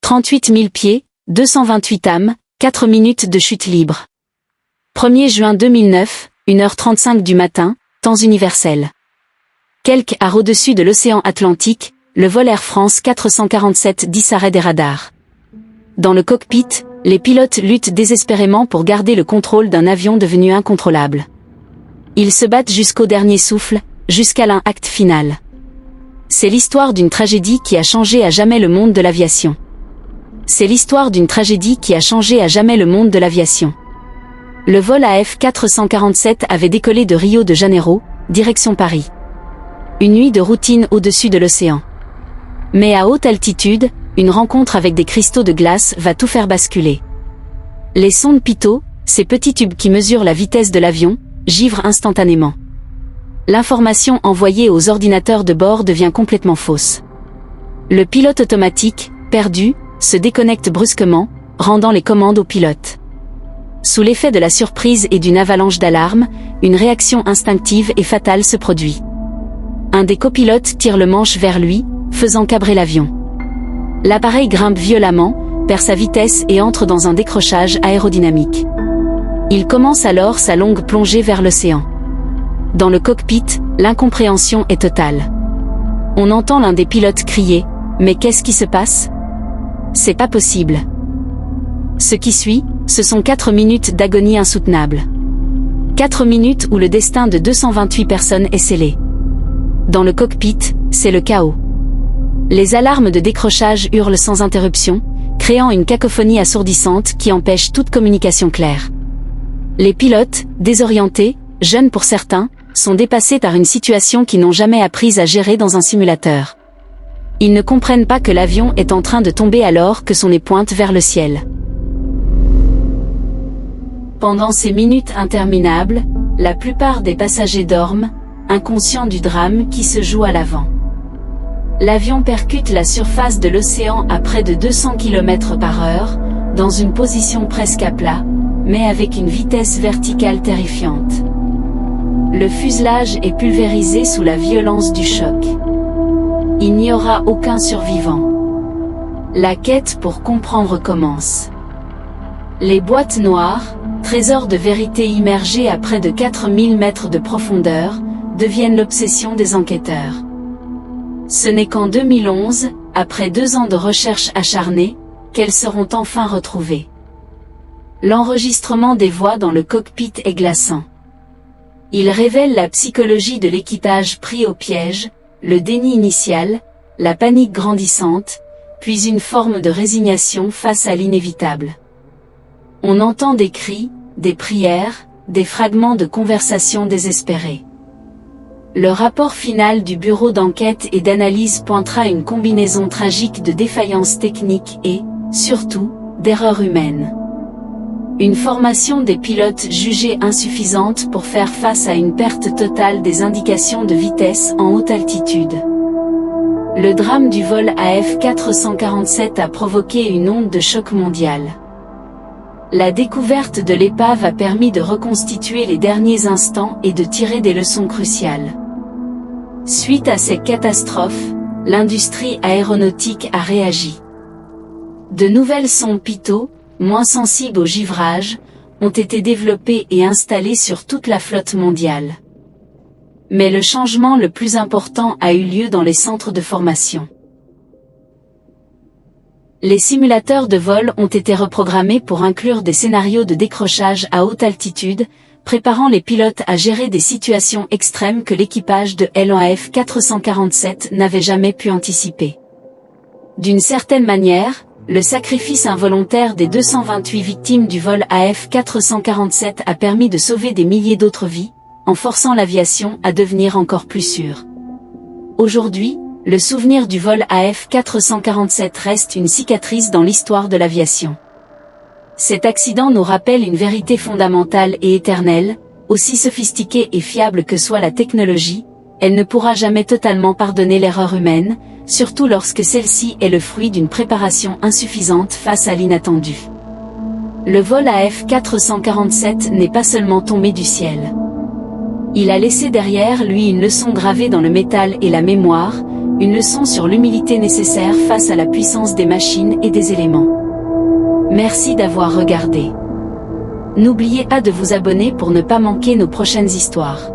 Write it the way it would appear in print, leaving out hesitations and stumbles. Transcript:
38 000 pieds, 228 âmes, 4 minutes de chute libre. 1er juin 2009, 1h35 du matin, temps universel. Quelques heures au-dessus de l'océan Atlantique, le vol Air France 447 s'arrête des radars. Dans le cockpit, les pilotes luttent désespérément pour garder le contrôle d'un avion devenu incontrôlable. Ils se battent jusqu'au dernier souffle, jusqu'à l'impact final. C'est l'histoire d'une tragédie qui a changé à jamais le monde de l'aviation. C'est l'histoire d'une tragédie qui a changé à jamais le monde de l'aviation. Le vol AF 447 avait décollé de Rio de Janeiro, direction Paris. Une nuit de routine au-dessus de l'océan. Mais à haute altitude, une rencontre avec des cristaux de glace va tout faire basculer. Les sondes pitot, ces petits tubes qui mesurent la vitesse de l'avion, givrent instantanément. L'information envoyée aux ordinateurs de bord devient complètement fausse. Le pilote automatique, perdu, se déconnecte brusquement, rendant les commandes au pilote. Sous l'effet de la surprise et d'une avalanche d'alarmes, une réaction instinctive et fatale se produit. Un des copilotes tire le manche vers lui, faisant cabrer l'avion. L'appareil grimpe violemment, perd sa vitesse et entre dans un décrochage aérodynamique. Il commence alors sa longue plongée vers l'océan. Dans le cockpit, l'incompréhension est totale. On entend l'un des pilotes crier « Mais qu'est-ce qui se passe ? C'est pas possible !» Ce qui suit, ce sont 4 minutes d'agonie insoutenable. 4 minutes où le destin de 228 personnes est scellé. Dans le cockpit, c'est le chaos. Les alarmes de décrochage hurlent sans interruption, créant une cacophonie assourdissante qui empêche toute communication claire. Les pilotes, désorientés, jeunes pour certains, sont dépassés par une situation qu'ils n'ont jamais appris à gérer dans un simulateur. Ils ne comprennent pas que l'avion est en train de tomber alors que son nez pointe vers le ciel. Pendant ces minutes interminables, la plupart des passagers dorment, inconscients du drame qui se joue à l'avant. L'avion percute la surface de l'océan à près de 200 km/h, dans une position presque à plat, mais avec une vitesse verticale terrifiante. Le fuselage est pulvérisé sous la violence du choc. Il n'y aura aucun survivant. La quête pour comprendre commence. Les boîtes noires, trésors de vérité immergés à près de 4000 mètres de profondeur, deviennent l'obsession des enquêteurs. Ce n'est qu'en 2011, après 2 ans de recherche acharnée, qu'elles seront enfin retrouvées. L'enregistrement des voix dans le cockpit est glaçant. Il révèle la psychologie de l'équipage pris au piège, le déni initial, la panique grandissante, puis une forme de résignation face à l'inévitable. On entend des cris, des prières, des fragments de conversations désespérées. Le rapport final du bureau d'enquête et d'analyse pointera une combinaison tragique de défaillances techniques et, surtout, d'erreurs humaines. Une formation des pilotes jugée insuffisante pour faire face à une perte totale des indications de vitesse en haute altitude. Le drame du vol AF 447 a provoqué une onde de choc mondial. La découverte de l'épave a permis de reconstituer les derniers instants et de tirer des leçons cruciales. Suite à ces catastrophes, l'industrie aéronautique a réagi. De nouvelles sondes pitot, moins sensibles au givrage, ont été développées et installées sur toute la flotte mondiale. Mais le changement le plus important a eu lieu dans les centres de formation. Les simulateurs de vol ont été reprogrammés pour inclure des scénarios de décrochage à haute altitude, préparant les pilotes à gérer des situations extrêmes que l'équipage de l'AF 447 n'avait jamais pu anticiper. D'une certaine manière, le sacrifice involontaire des 228 victimes du vol AF 447 a permis de sauver des milliers d'autres vies, en forçant l'aviation à devenir encore plus sûre. Aujourd'hui, le souvenir du vol AF 447 reste une cicatrice dans l'histoire de l'aviation. Cet accident nous rappelle une vérité fondamentale et éternelle, aussi sophistiquée et fiable que soit la technologie, elle ne pourra jamais totalement pardonner l'erreur humaine, surtout lorsque celle-ci est le fruit d'une préparation insuffisante face à l'inattendu. Le vol AF 447 n'est pas seulement tombé du ciel. Il a laissé derrière lui une leçon gravée dans le métal et la mémoire, Une leçon sur l'humilité nécessaire face à la puissance des machines et des éléments. Merci d'avoir regardé. N'oubliez pas de vous abonner pour ne pas manquer nos prochaines histoires.